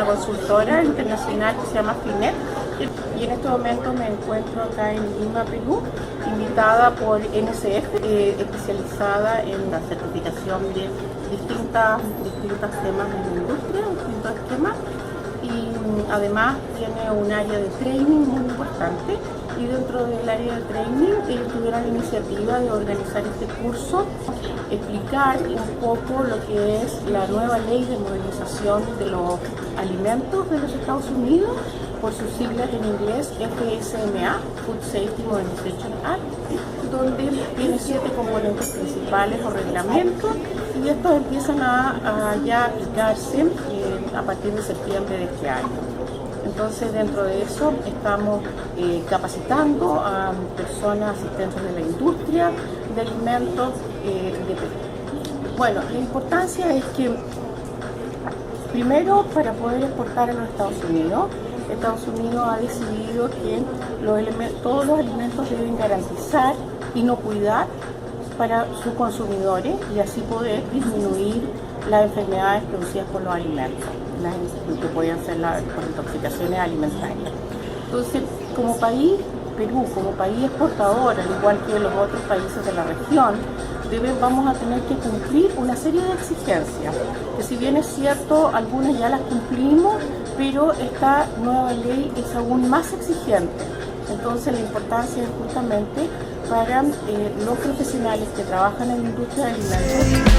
consultora internacional que se llama FINET, y en este momento me encuentro acá en Lima, Perú, invitada por NSF, especializada en la certificación de distintos temas en la industria, distintos esquemas, y además tiene un área de training muy importante, y dentro del área de training ellos tuvieron la iniciativa de organizar este curso, explicar un poco lo que es la nueva ley de modernización de los alimentos de los Estados Unidos, por sus siglas en inglés FSMA, Food Safety Modernization Act, donde tiene 7 componentes principales o reglamentos, y estos empiezan a ya aplicarse a partir de septiembre de este año. Entonces, dentro de eso estamos capacitando a personas asistentes de la industria de alimentos de Perú. Bueno, la importancia es que, primero, para poder exportar a los Estados Unidos ha decidido que todos los alimentos deben garantizar inocuidad para sus consumidores y así poder disminuir las enfermedades producidas por los alimentos, que pueden ser por intoxicaciones alimentarias. Entonces, como país, Perú, como país exportador, al igual que los otros países de la región, vamos a tener que cumplir una serie de exigencias, que si bien es cierto, algunas ya las cumplimos, pero esta nueva ley es aún más exigente. Entonces la importancia es justamente para los profesionales que trabajan en la industria del alimento.